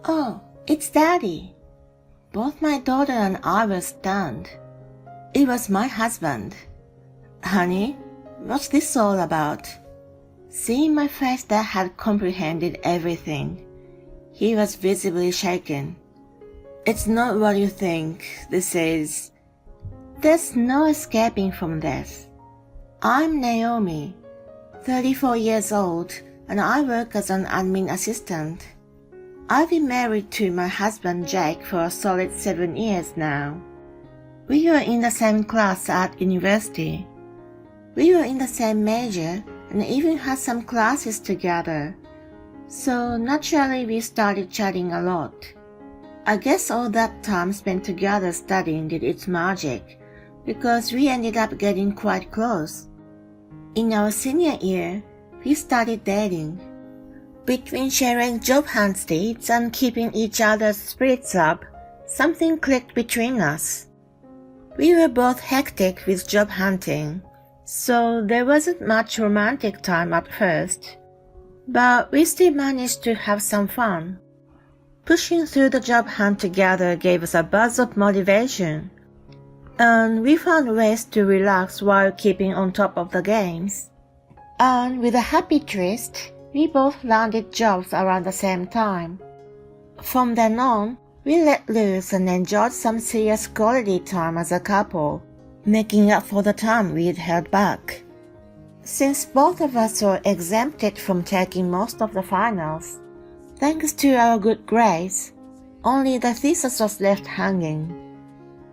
Oh, it's Daddy. Both my daughter and I were stunned. It was my husband. Honey, what's this all about? Seeing my face that had comprehended everything, he was visibly shaken. It's not what you think, this is. There's no escaping from this. I'm Naomi, 34 years old, and I work as an admin assistant. I've been married to my husband Jake for a solid 7 years now. We were in the same class at university. We were in the same major and even had some classes together. So naturally we started chatting a lot. I guess all that time spent together studying did its magic, because we ended up getting quite close. In our senior year, we started dating. Between sharing job hunt dates and keeping each other's spirits up, something clicked between us. We were both hectic with job hunting, so there wasn't much romantic time at first, but we still managed to have some fun. Pushing through the job hunt together gave us a buzz of motivation, and we found ways to relax while keeping on top of the games. And with a happy twist, we both landed jobs around the same time. From then on, we let loose and enjoyed some serious quality time as a couple, making up for the time we'd held back. Since both of us were exempted from taking most of the finals, thanks to our good grades, only the thesis was left hanging.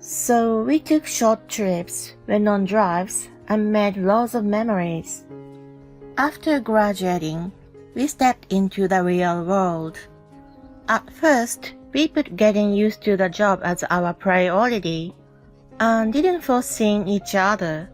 So we took short trips, went on drives, and made loads of memories. After graduating, we stepped into the real world. At first, we put getting used to the job as our priority, and didn't force seeing each other.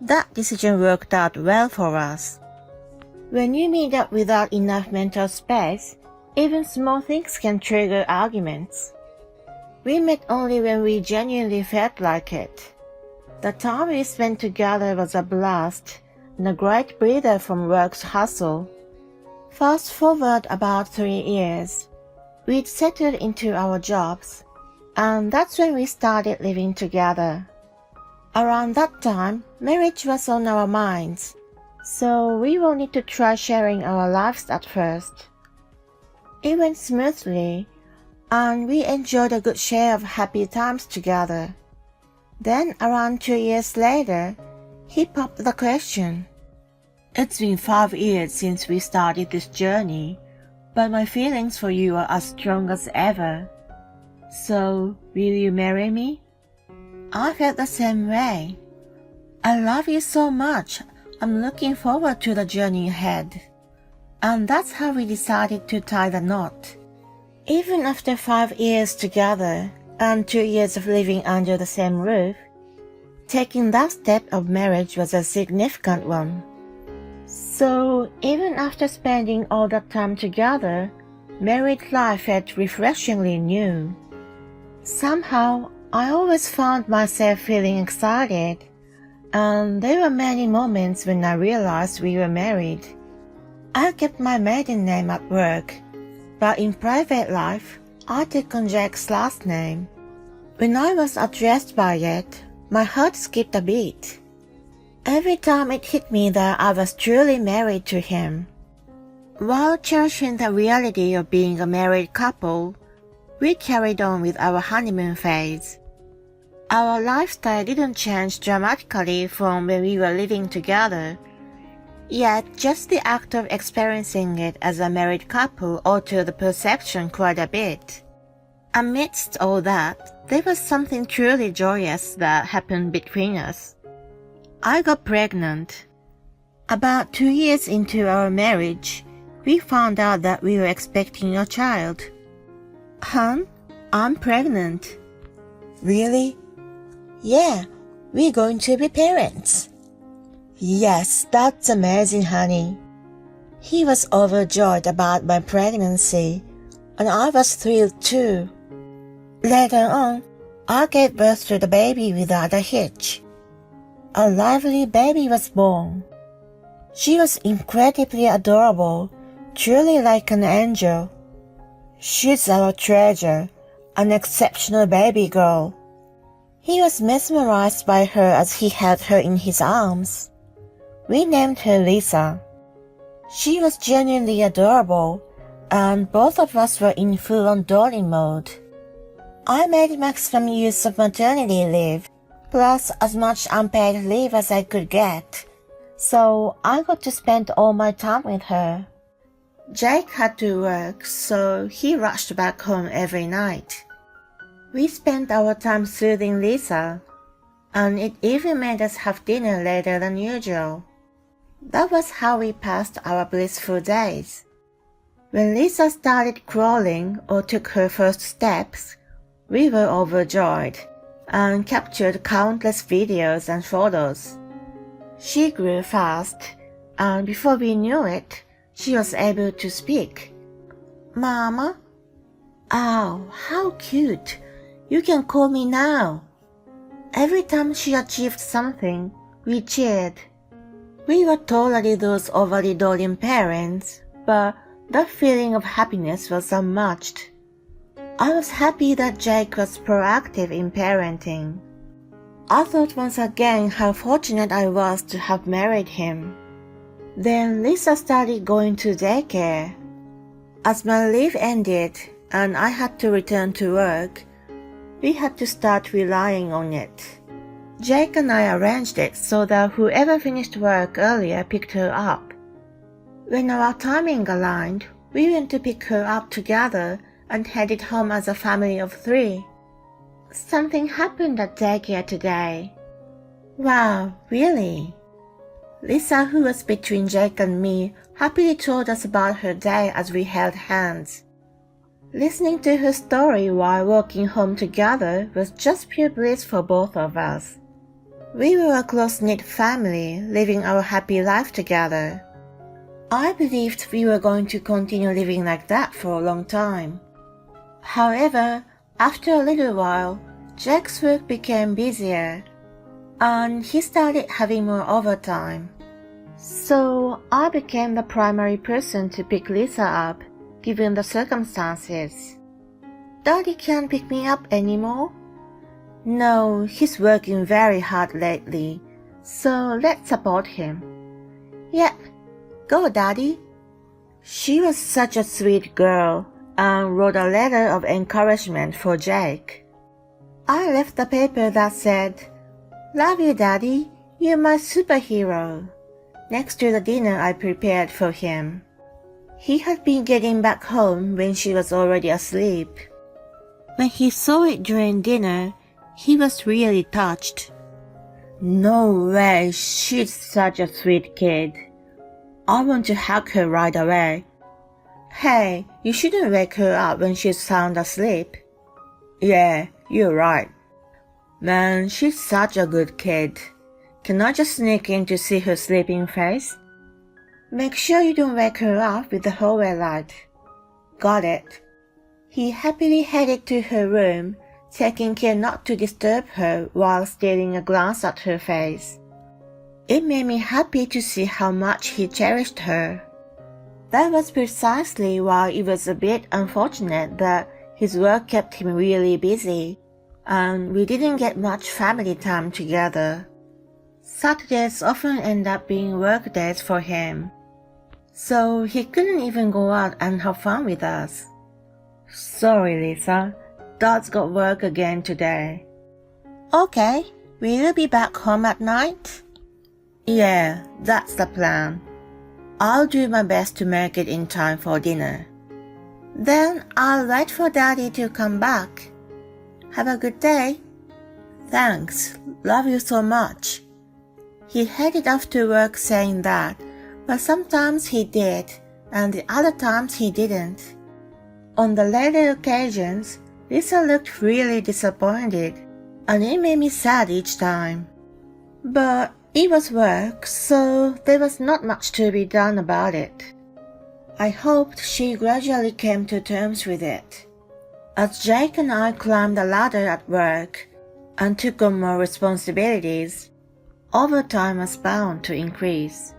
That decision worked out well for us. When you meet up without enough mental space, even small things can trigger arguments. We met only when we genuinely felt like it. The time we spent together was a blast and a great breather from work's hustle. Fast forward about 3 years, we'd settled into our jobs, and that's when we started living together. Around that time, marriage was on our minds, so we wanted to try sharing our lives at first. It went smoothly, and we enjoyed a good share of happy times together. Then, around 2 years later, he popped the question. It's been 5 years since we started this journey, but my feelings for you are as strong as ever. So, will you marry me? I felt the same way. I love you so much. I'm looking forward to the journey ahead. And that's how we decided to tie the knot. Even after 5 years together and 2 years of living under the same roof, taking that step of marriage was a significant one. So even after spending all that time together, married life felt refreshingly new. Somehow, I always found myself feeling excited, and there were many moments when I realized we were married. I kept my maiden name at work, but in private life, I took on Jack's last name. When I was addressed by it, my heart skipped a beat. Every time it hit me that I was truly married to him. While cherishing the reality of being a married couple, we carried on with our honeymoon phase. Our lifestyle didn't change dramatically from when we were living together, yet just the act of experiencing it as a married couple altered the perception quite a bit. Amidst all that, there was something truly joyous that happened between us. I got pregnant. About 2 years into our marriage, we found out that we were expecting a child. Hon, I'm pregnant. Really? Yeah, we're going to be parents. Yes, that's amazing, honey. He was overjoyed about my pregnancy, and I was thrilled too. Later on, I gave birth to the baby without a hitch. A lively baby was born. She was incredibly adorable, truly like an angel. She's our treasure, an exceptional baby girl. He was mesmerized by her as he held her in his arms. We named her Lisa. She was genuinely adorable, and both of us were in full-on darling mode. I made maximum use of maternity leave, plus as much unpaid leave as I could get, so I got to spend all my time with her. Jake had to work, so he rushed back home every night. We spent our time soothing Lisa, and it even made us have dinner later than usual. That was how we passed our blissful days. When Lisa started crawling or took her first steps, we were overjoyed and captured countless videos and photos. She grew fast, and before we knew it, she was able to speak. Mama? Oh, how cute! You can call me now. Every time she achieved something, we cheered. We were totally those overly doting parents, but that feeling of happiness was unmatched. I was happy that Jake was proactive in parenting. I thought once again how fortunate I was to have married him. Then Lisa started going to daycare. As my leave ended and I had to return to work, we had to start relying on it. Jake and I arranged it so that whoever finished work earlier picked her up. When our timing aligned, we went to pick her up together and headed home as a family of 3. Something happened at daycare today. Wow, really? Lisa, who was between Jake and me, happily told us about her day as we held hands. Listening to her story while walking home together was just pure bliss for both of us. We were a close-knit family, living our happy life together. I believed we were going to continue living like that for a long time. However, after a little while, Jake's work became busier, and he started having more overtime. So I became the primary person to pick Lisa up, given the circumstances. Daddy can't pick me up anymore? No, he's working very hard lately, so let's support him. Yep, go Daddy. She was such a sweet girl and wrote a letter of encouragement for Jake. I left the paper that said, "Love you, Daddy, you're my superhero," next to the dinner I prepared for him. He had been getting back home when she was already asleep. When he saw it during dinner, he was really touched. No way, she's such a sweet kid. I want to hug her right away. Hey, you shouldn't wake her up when she's sound asleep. Yeah, you're right. Man, she's such a good kid. Can I just sneak in to see her sleeping face? Make sure you don't wake her up with the hallway light. Got it. He happily headed to her room, taking care not to disturb her while stealing a glance at her face. It made me happy to see how much he cherished her. That was precisely why it was a bit unfortunate that his work kept him really busy, and we didn't get much family time together. Saturdays often end up being work days for him, so he couldn't even go out and have fun with us. Sorry, Lisa. Dad's got work again today. Okay, will you be back home at night? Yeah, that's the plan. I'll do my best to make it in time for dinner. Then I'll wait for Daddy to come back. Have a good day. Thanks. Love you so much. He headed off to work saying that, but sometimes he did, and the other times he didn't. On the later occasions, Lisa looked really disappointed, and it made me sad each time. But it was work, so there was not much to be done about it. I hoped she gradually came to terms with it. As Jake and I climbed the ladder at work and took on more responsibilities, overtime was bound to increase.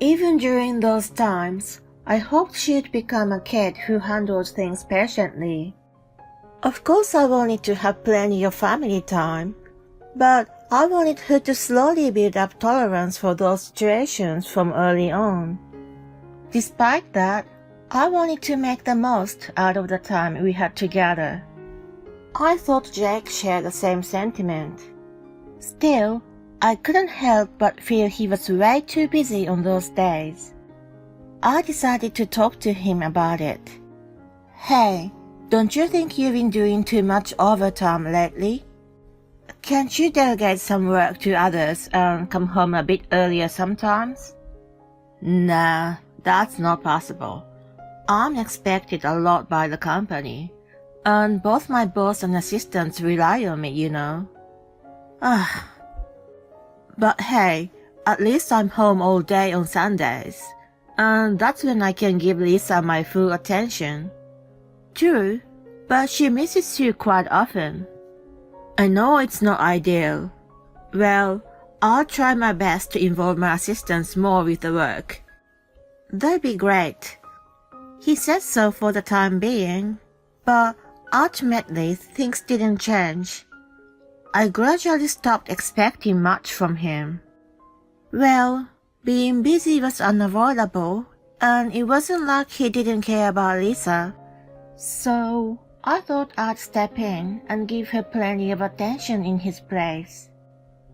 Even during those times, I hoped she'd become a kid who handled things patiently. Of course I wanted to have plenty of family time, but I wanted her to slowly build up tolerance for those situations from early on. Despite that, I wanted to make the most out of the time we had together. I thought Jake shared the same sentiment. Still, I couldn't help but feel he was way too busy on those days. I decided to talk to him about it. Hey, don't you think you've been doing too much overtime lately? Can't you delegate some work to others and come home a bit earlier sometimes? Nah, that's not possible. I'm expected a lot by the company, and both my boss and assistants rely on me, you know. But hey, at least I'm home all day on Sundays, and that's when I can give Lisa my full attention. True, but she misses you quite often. I know it's not ideal. Well, I'll try my best to involve my assistants more with the work. That'd be great. He said so for the time being, but ultimately things didn't change. I gradually stopped expecting much from him. Well, being busy was unavoidable, and it wasn't like he didn't care about Lisa. So I thought I'd step in and give her plenty of attention in his place.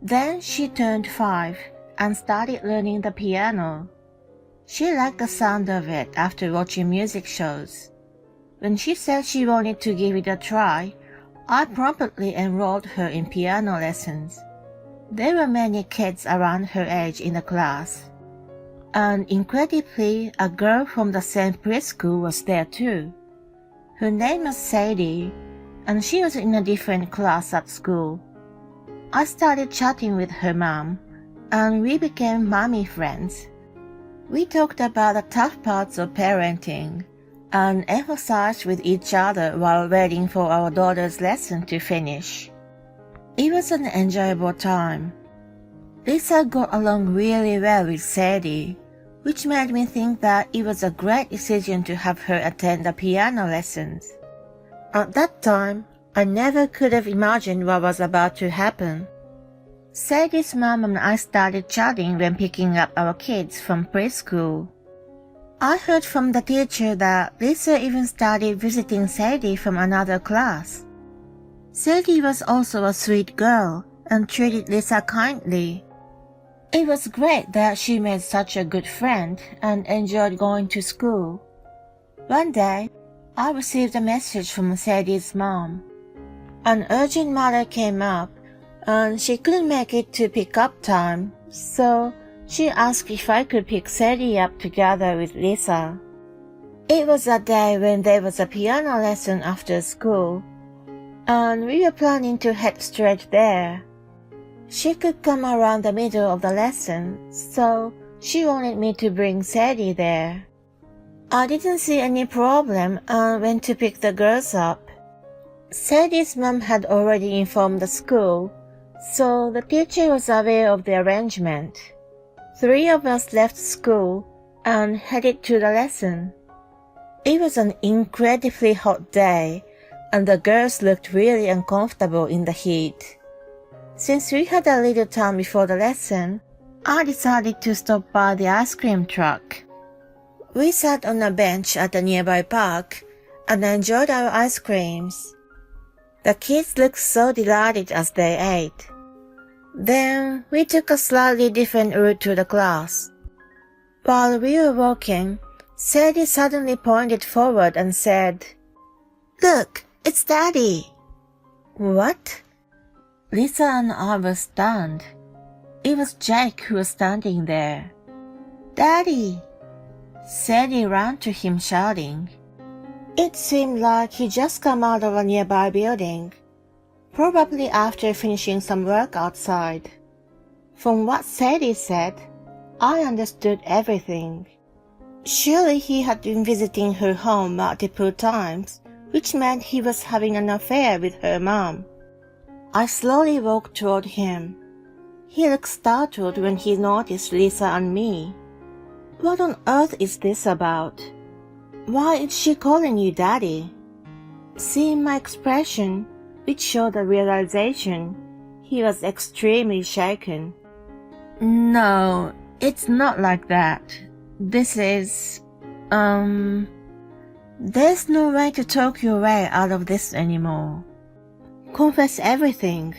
Then she turned 5 and started learning the piano. She liked the sound of it after watching music shows. When she said she wanted to give it a try, I promptly enrolled her in piano lessons. There were many kids around her age in the class, and incredibly, a girl from the same preschool was there too. Her name was Sadie, and she was in a different class at school. I started chatting with her mom, and we became mommy friends. We talked about the tough parts of parenting, and emphasized with each other while waiting for our daughter's lesson to finish. It was an enjoyable time. Lisa got along really well with Sadie, which made me think that it was a great decision to have her attend the piano lessons. At that time, I never could have imagined what was about to happen. Sadie's mom and I started chatting when picking up our kids from preschool. I heard from the teacher that Lisa even started visiting Sadie from another class. Sadie was also a sweet girl and treated Lisa kindly. It was great that she made such a good friend and enjoyed going to school. One day, I received a message from Sadie's mom. An urgent matter came up, and she couldn't make it to pick-up time, so she asked if I could pick Sadie up together with Lisa. It was a day when there was a piano lesson after school, and we were planning to head straight there. She could come around the middle of the lesson, so she wanted me to bring Sadie there. I didn't see any problem and went to pick the girls up. Sadie's mom had already informed the school, so the teacher was aware of the arrangement. 3 of us left school and headed to the lesson. It was an incredibly hot day, and the girls looked really uncomfortable in the heat. Since we had a little time before the lesson, I decided to stop by the ice cream truck. We sat on a bench at a nearby park and enjoyed our ice creams. The kids looked so delighted as they ate. Then we took a slightly different route to the class. While we were walking, Sadie suddenly pointed forward and said, "Look, it's Daddy." What? Lisa and I were stunned. It was Jake who was standing there. "Daddy!" Sadie ran to him shouting. It seemed like he just come out of a nearby building, probably after finishing some work outside. From what Sadie said, I understood everything. Surely he had been visiting her home multiple times, which meant he was having an affair with her mom. I slowly walked toward him. He looked startled when he noticed Lisa and me. What on earth is this about? Why is she calling you Daddy? Seeing my expression, which showed the realization, he was extremely shaken. No, it's not like that. This is, There's no way to talk your way out of this anymore. Confess everything.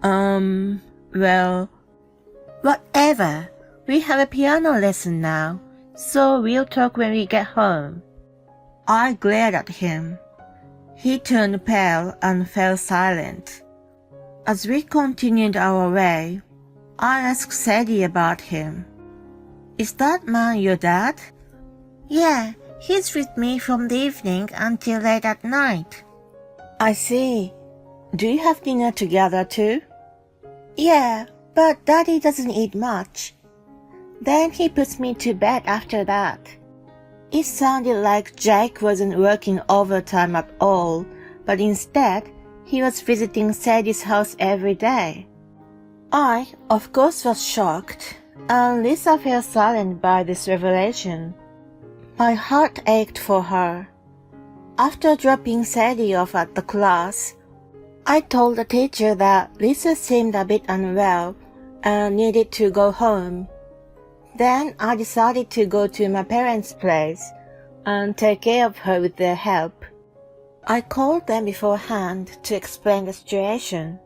Well, whatever. We have a piano lesson now, so we'll talk when we get home. I glared at him. He turned pale and fell silent. As we continued our way, I asked Sadie about him. Is that man your dad? Yeah, he's with me from the evening until late at night. I see. Do you have dinner together too? Yeah, but Daddy doesn't eat much. Then he puts me to bed after that. It sounded like Jake wasn't working overtime at all, but instead, he was visiting Sadie's house every day. I, of course, was shocked, and Lisa fell silent by this revelation. My heart ached for her. After dropping Sadie off at the class, I told the teacher that Lisa seemed a bit unwell and needed to go home. Then I decided to go to my parents' place and take care of her with their help. I called them beforehand to explain the situation.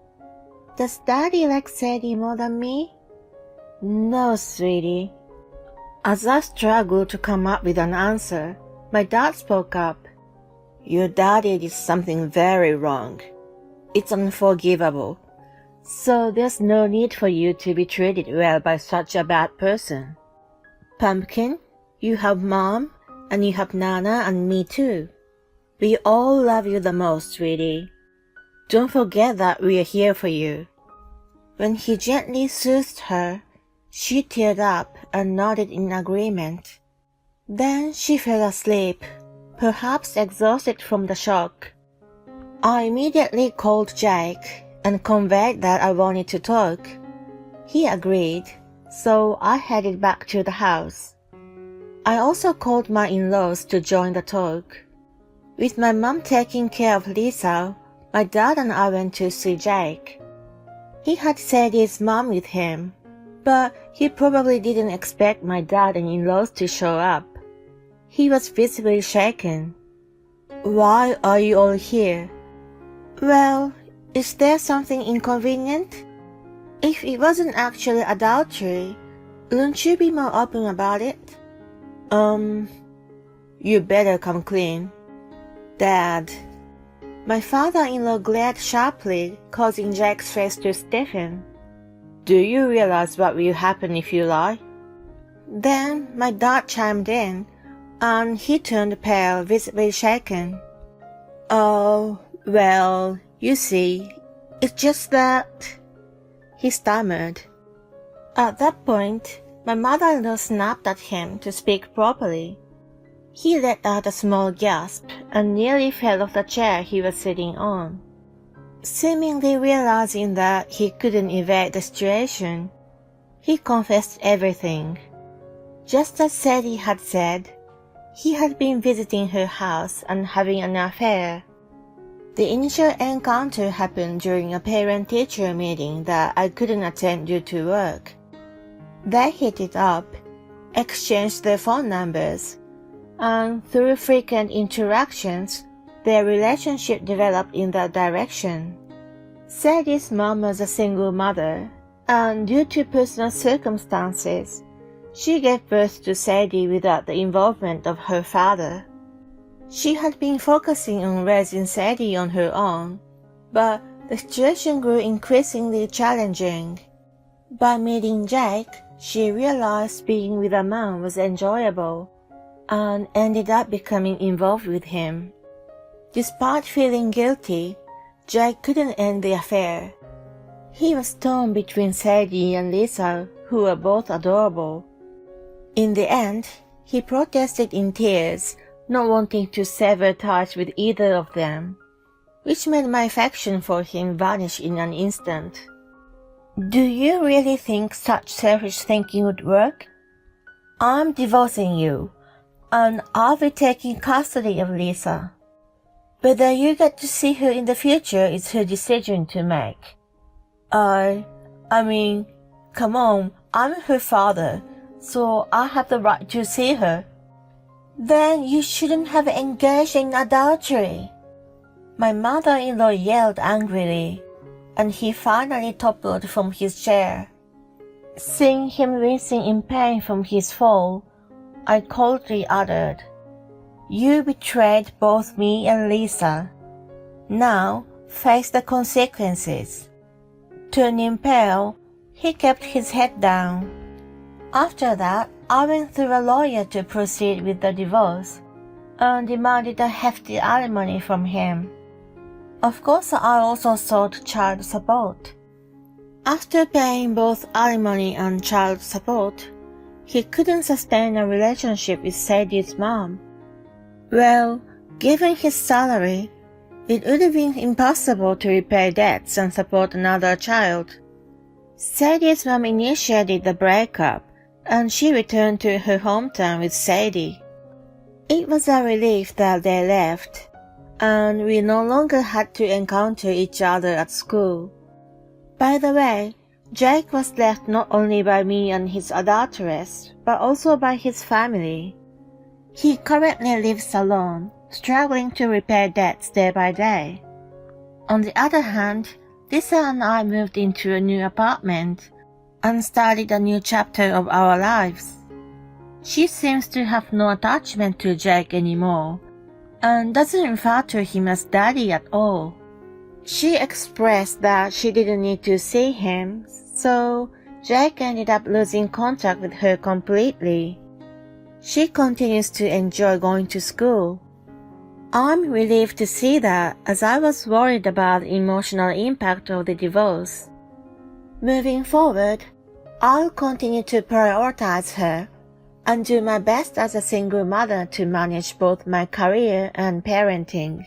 Does Daddy like Sadie more than me? No, sweetie. As I struggled to come up with an answer, my dad spoke up. Your daddy did something very wrong. It's unforgivable. So there's no need for you to be treated well by such a bad person. Pumpkin, you have Mom, and you have Nana and me too. We all love you the most, sweetie. Don't forget that we are here for you. When he gently soothed her, she teared up and nodded in agreement. Then she fell asleep, perhaps exhausted from the shock. I immediately called Jake and conveyed that I wanted to talk. He agreed, so I headed back to the house. I also called my in-laws to join the talk. With my mom taking care of Lisa, my dad and I went to see Jake. He had Sadie's mom with him, but he probably didn't expect my dad and in-laws to show up. He was visibly shaken. Why are you all here? Well, is there something inconvenient? If it wasn't actually adultery, wouldn't you be more open about it? You better come clean. Dad. My father-in-law glared sharply, causing Jake's face to stiffen. Do you realize what will happen if you lie? Then my dad chimed in, and he turned pale, visibly shaken. Oh, well, you see, it's just that... he stammered. At that point, my mother-in-law snapped at him to speak properly. He let out a small gasp and nearly fell off the chair he was sitting on. Seemingly realizing that he couldn't evade the situation, he confessed everything. Just as Sadie had said, he had been visiting her house and having an affair. The initial encounter happened during a parent-teacher meeting that I couldn't attend due to work. They hit it up, exchanged their phone numbers, and through frequent interactions, their relationship developed in that direction. Sadie's mom was a single mother, and due to personal circumstances, she gave birth to Sadie without the involvement of her father. She had been focusing on raising Sadie on her own, but the situation grew increasingly challenging. By meeting Jake, she realized being with a man was enjoyable, and ended up becoming involved with him. Despite feeling guilty, Jake couldn't end the affair. He was torn between Sadie and Lisa, who were both adorable. In the end, he protested in tears, not wanting to sever ties with either of them, which made my affection for him vanish in an instant. Do you really think such selfish thinking would work? I'm divorcing you, and I'll be taking custody of Lisa. Whether you get to see her in the future is her decision to make. I mean, come on, I'm her father, so I have the right to see her. Then you shouldn't have engaged in adultery. My mother-in-law yelled angrily, and he finally toppled from his chair. Seeing him wincing in pain from his fall, I coldly uttered, "You betrayed both me and Lisa. Now face the consequences." Turning pale, he kept his head down. After that, I went through a lawyer to proceed with the divorce and demanded a hefty alimony from him. Of course, I also sought child support. After paying both alimony and child support, he couldn't sustain a relationship with Sadie's mom. Well, given his salary, it would have been impossible to repay debts and support another child. Sadie's mom initiated the breakup, and she returned to her hometown with Sadie. It was a relief that they left, and we no longer had to encounter each other at school. By the way, Jake was left not only by me and his adulteress, but also by his family. He currently lives alone, struggling to repay debts day by day. On the other hand, Lisa and I moved into a new apartment and started a new chapter of our lives. She seems to have no attachment to Jake anymore, and doesn't refer to him as daddy at all. She expressed that she didn't need to see him, so Jake ended up losing contact with her completely. She continues to enjoy going to school. I'm relieved to see that, as I was worried about the emotional impact of the divorce. Moving forward, I'll continue to prioritize her and do my best as a single mother to manage both my career and parenting.